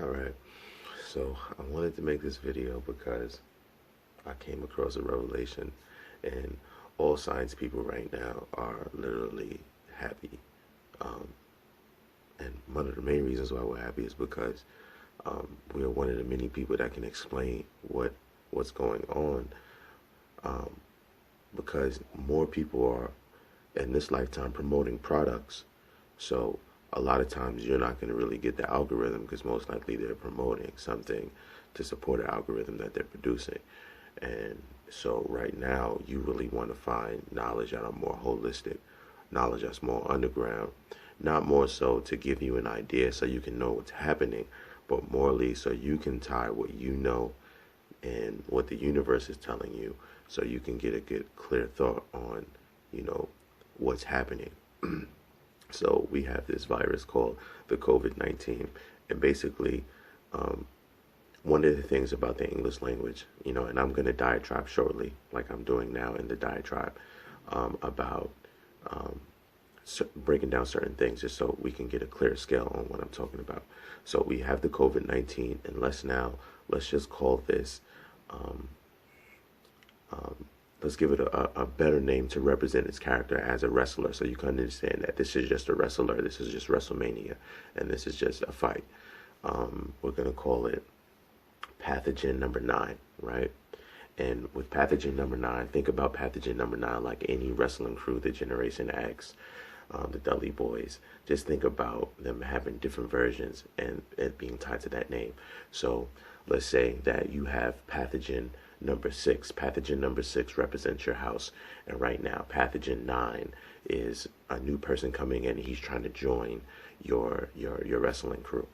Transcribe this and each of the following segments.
Alright, so I wanted to make this video because I came across a revelation, and all science people right now are literally happy. Um, and one of the main reasons why we're happy is because we are one of the many people that can explain what's going on. Um, because more people are in this lifetime promoting products, so a lot of times you're not going to really get the algorithm because most likely they're promoting something to support an algorithm that they're producing. And so right now you really want to find knowledge that are more holistic, knowledge that's more underground, not more so to give you an idea so you can know what's happening, but morely so you can tie what you know and what the universe is telling you so you can get a good clear thought on, you know, what's happening. So we have this virus called the COVID-19, and basically, um, one of the things about the English language, and I'm going to diatribe shortly, like I'm doing now in the diatribe, about um, breaking down certain things just so we can get a clear scale on what I'm talking about. So we have the COVID-19, and let's just call this, um, um, let's give it a better name to represent its character as a wrestler, so you can understand that this is just a wrestler, this is just WrestleMania, and this is just a fight. We're going to call it pathogen number 9, right? And with pathogen number 9, think about pathogen number 9 like any wrestling crew, the Generation X, the Dudley Boys. Just think about them having different versions and it being tied to that name. So let's say that you have pathogen number 6. Pathogen number 6 represents your house. And right now, pathogen 9 is a new person coming in. He's trying to join your wrestling crew.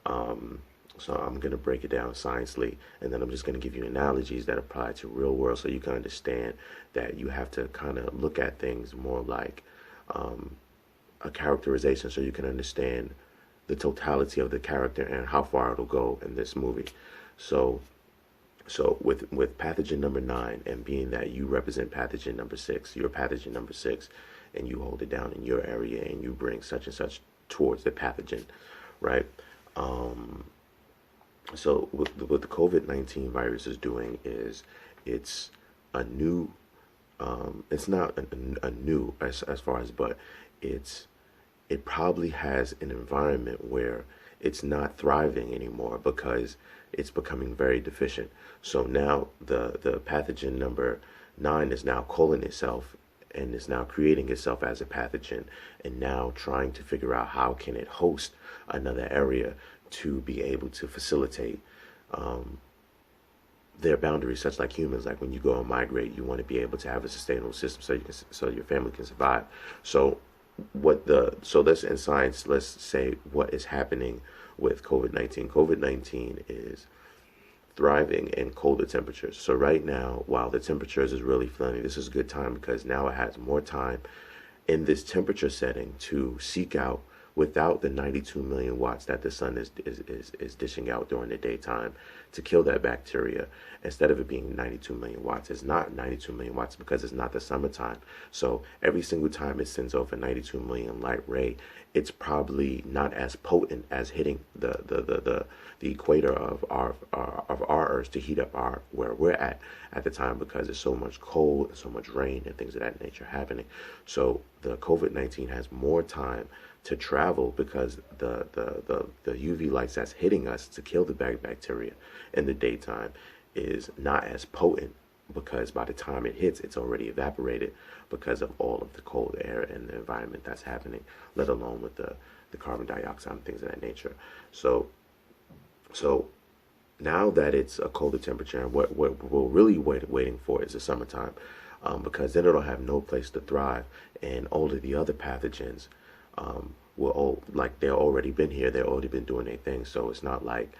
So I'm going to break it down sciencely, and then I'm just going to give you analogies that apply to real world so you can understand that you have to kind of look at things more like a characterization so you can understand the totality of the character and how far it'll go in this movie. So with pathogen number 9, and being that you represent pathogen number 6, you're pathogen number 6, and you hold it down in your area and you bring such and such towards the pathogen, right? So what the COVID-19 virus is doing is it's a new, it's not a new as far as, but it probably has an environment where it's not thriving anymore because it's becoming very deficient. So now the pathogen number 9 is now calling itself and is now creating itself as a pathogen, and now trying to figure out how can it host another area to be able to facilitate their boundaries, such like humans. Like when you go and migrate, you want to be able to have a sustainable system so you can, so your family can survive. So let's, in science, let's say what is happening with COVID-19. COVID-19 is thriving in colder temperatures. So right now, while the temperatures is really flooding, this is a good time because now it has more time in this temperature setting to seek out, without the 92 million watts that the sun is dishing out during the daytime, to kill that bacteria. Instead of it being 92 million watts, it's not 92 million watts because it's not the summertime. So every single time it sends off a 92 million light ray, it's probably not as potent as hitting the equator of our Earth to heat up our where we're at the time, because there's so much cold and so much rain and things of that nature happening. So the COVID-19 has more time to travel because the UV lights that's hitting us to kill the bacteria in the daytime is not as potent, because by the time it hits, it's already evaporated because of all of the cold air and the environment that's happening, let alone with the carbon dioxide and things of that nature. So now that it's a colder temperature, and what we're really waiting for is the summertime, because then it'll have no place to thrive, and all of the other pathogens like they've already been here, they've already been doing their thing. So it's not like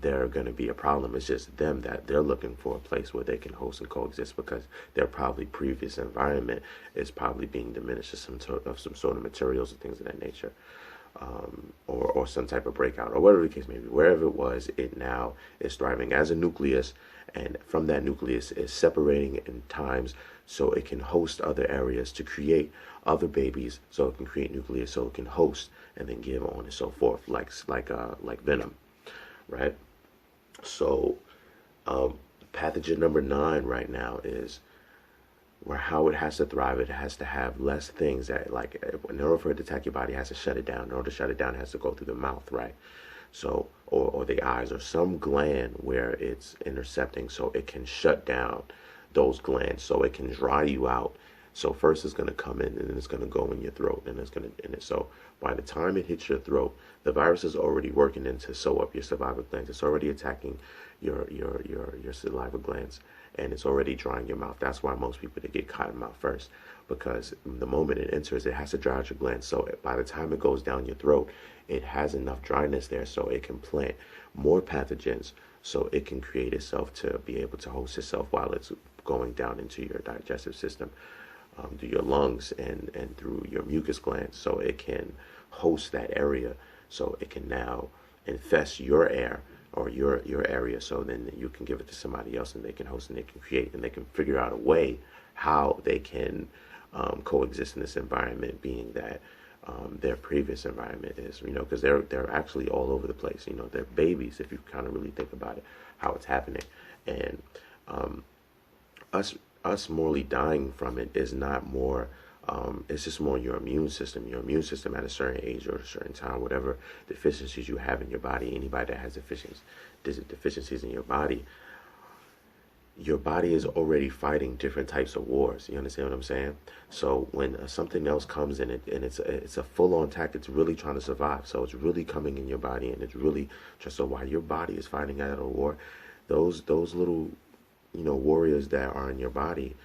they're going to be a problem. It's just them that they're looking for a place where they can host and coexist, because their probably previous environment is probably being diminished of some sort of materials and things of that nature, or some type of breakout, or whatever the case may be. Wherever it was, it now is thriving as a nucleus, and from that nucleus is separating in times so it can host other areas to create other babies, so it can create nucleus so it can host and then give on and so forth, like Venom. right? So pathogen number 9 right now is where how it has to thrive. It has to have less things that, like, in order for it to attack your body, it has to shut it down. In order to shut it down, it has to go through the mouth, right? So, or the eyes, or some gland where it's intercepting, so it can shut down those glands, so it can dry you out. So first it's going to come in, and then it's going to go in your throat, and it's going to, and it, so by the time it hits your throat, the virus is already working in to sew up your saliva glands. It's already attacking your saliva glands, and it's already drying your mouth. That's why most people, they get cotton mouth first, because the moment it enters, it has to dry out your glands. So by the time it goes down your throat, it has enough dryness there so it can plant more pathogens, so it can create itself to be able to host itself while it's going down into your digestive system, through your lungs and through your mucus glands, so it can host that area, so it can now infest your air or your area, so then you can give it to somebody else, and they can host, and they can create, and they can figure out a way how they can coexist in this environment, being that their previous environment is, because they're actually all over the place. They're babies, if you kind of really think about it, how it's happening. And us morally dying from it is not more, it's just more your immune system. Your immune system at a certain age or a certain time, whatever deficiencies you have in your body, anybody that has deficiencies in your body is already fighting different types of wars. You understand what I'm saying? So when something else comes in it, and it's a full-on attack, it's really trying to survive. So it's really coming in your body, and it's really just, so while your body is fighting out a war, those little warriors that are in your body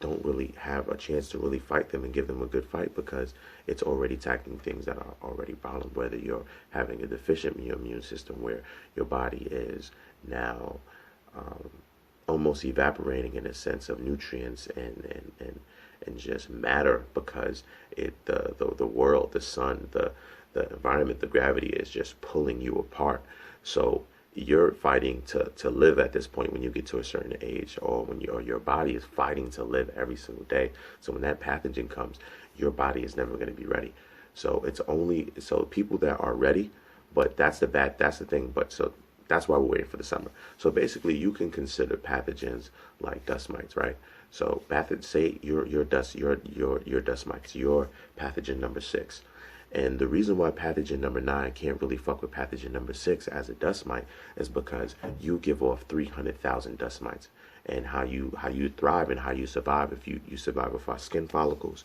don't really have a chance to really fight them and give them a good fight, because it's already attacking things that are already bound. Whether you're having a deficient immune system, where your body is now almost evaporating in a sense of nutrients and just matter, because the world, the sun, the environment, the gravity is just pulling you apart. So you're fighting to live at this point when you get to a certain age, or when your body is fighting to live every single day. So when that pathogen comes, your body is never going to be ready. So it's only, so people that are ready, but that's the thing. But so that's why we're waiting for the summer. So basically, you can consider pathogens like dust mites, right? So say your dust mites, your pathogen number 6. And the reason why pathogen number 9 can't really fuck with pathogen number 6 as a dust mite is because you give off 300,000 dust mites. And how you thrive and how you survive, if you survive with our skin follicles,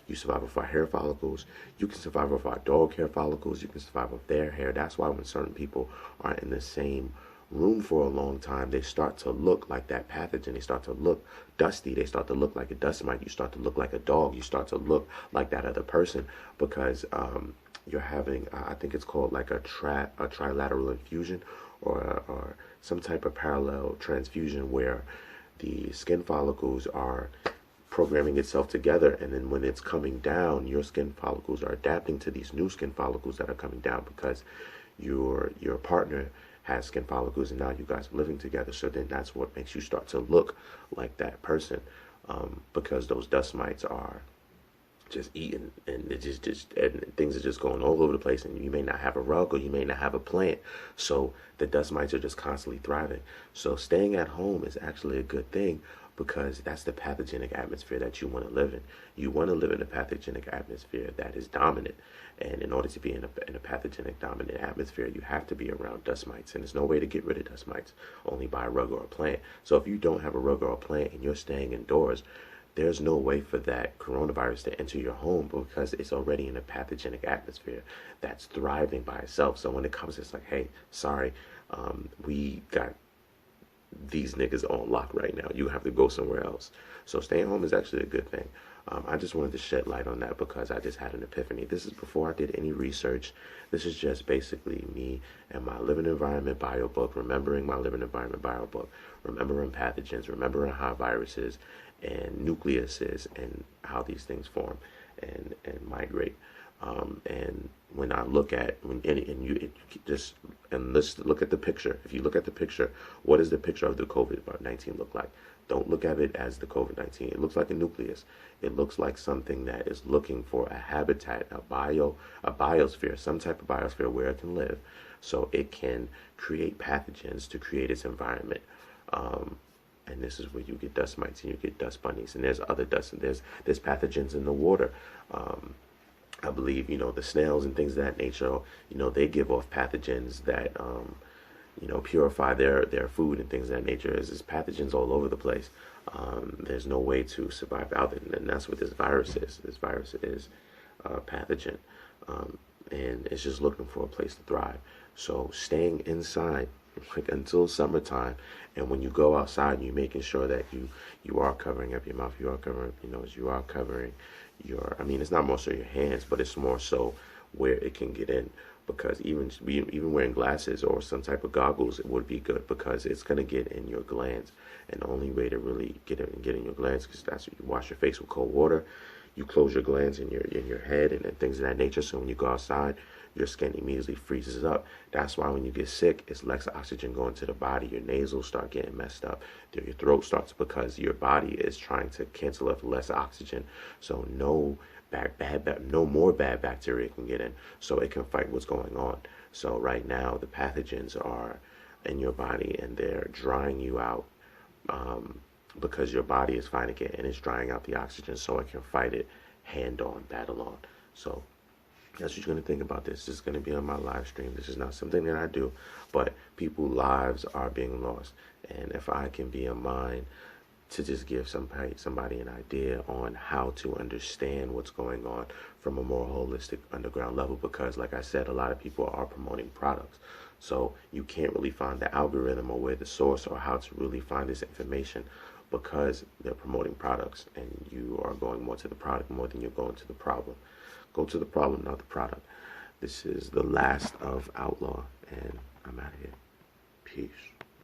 you survive with our hair follicles, you can survive with our dog hair follicles, you can survive with their hair. That's why when certain people are in the same room for a long time, they start to look like that pathogen. They start to look dusty. They start to look like a dust mite. You start to look like a dog. You start to look like that other person, because you're having, I think it's called like a trilateral infusion, or some type of parallel transfusion, where the skin follicles are programming itself together, and then when it's coming down, your skin follicles are adapting to these new skin follicles that are coming down, because your partner has skin follicles, and now you guys are living together. So then that's what makes you start to look like that person, because those dust mites are just eating, and it just and things are just going all over the place, and you may not have a rug, or you may not have a plant, so the dust mites are just constantly thriving. So staying at home is actually a good thing, because that's the pathogenic atmosphere that you want to live in. You want to live in a pathogenic atmosphere that is dominant, and in order to be in a pathogenic dominant atmosphere, you have to be around dust mites, and there's no way to get rid of dust mites, only by a rug or a plant. So if you don't have a rug or a plant and you're staying indoors, there's no way for that coronavirus to enter your home, because it's already in a pathogenic atmosphere that's thriving by itself. So when it comes, it's like, hey, sorry, we got these niggas on lock right now. You have to go somewhere else. So staying home is actually a good thing. I just wanted to shed light on that, because I just had an epiphany. This is before I did any research. This is just basically me and my living environment bio book, remembering my living environment bio book, remembering pathogens, remembering how viruses and nucleuses and how these things form and migrate. And when I look at let's look at the picture. If you look at the picture, what does the picture of the COVID-19 look like? Don't look at it as the COVID-19. It looks like a nucleus. It looks like something that is looking for a habitat, a biosphere, some type of biosphere where it can live, so it can create pathogens to create its environment. And this is where you get dust mites and you get dust bunnies, and there's other dust, and there's pathogens in the water. I believe, the snails and things of that nature, they give off pathogens that, purify their food and things of that nature. There's pathogens all over the place. There's no way to survive out there, and that's what this virus is. This virus is pathogen, and it's just looking for a place to thrive. So staying inside until summertime, and when you go outside, you're making sure that you are covering up your mouth, you are covering up your nose, you are covering it's not more so your hands, but it's more so where it can get in, because even wearing glasses or some type of goggles, it would be good, because it's going to get in your glands, and the only way to really get in your glands, because that's what you wash your face with cold water, you close your glands in your head and things of that nature, so when you go outside, your skin immediately freezes up. That's why when you get sick, it's less oxygen going to the body. Your nasals start getting messed up. Your throat starts, because your body is trying to cancel out less oxygen. So no more bad bacteria can get in, so it can fight what's going on. So right now, the pathogens are in your body, and they're drying you out, because your body is fighting it, and it's drying out the oxygen, so it can fight it hand on, battle on. So that's what you're going to think about this. This is going to be on my live stream. This is not something that I do, but people's lives are being lost. And if I can be a mind to just give somebody an idea on how to understand what's going on from a more holistic underground level, because like I said, a lot of people are promoting products. So you can't really find the algorithm or where the source or how to really find this information, because they're promoting products, and you are going more to the product more than you're going to the problem. Go to the problem, not the product. This is the last of Outlaw, and I'm out of here. Peace.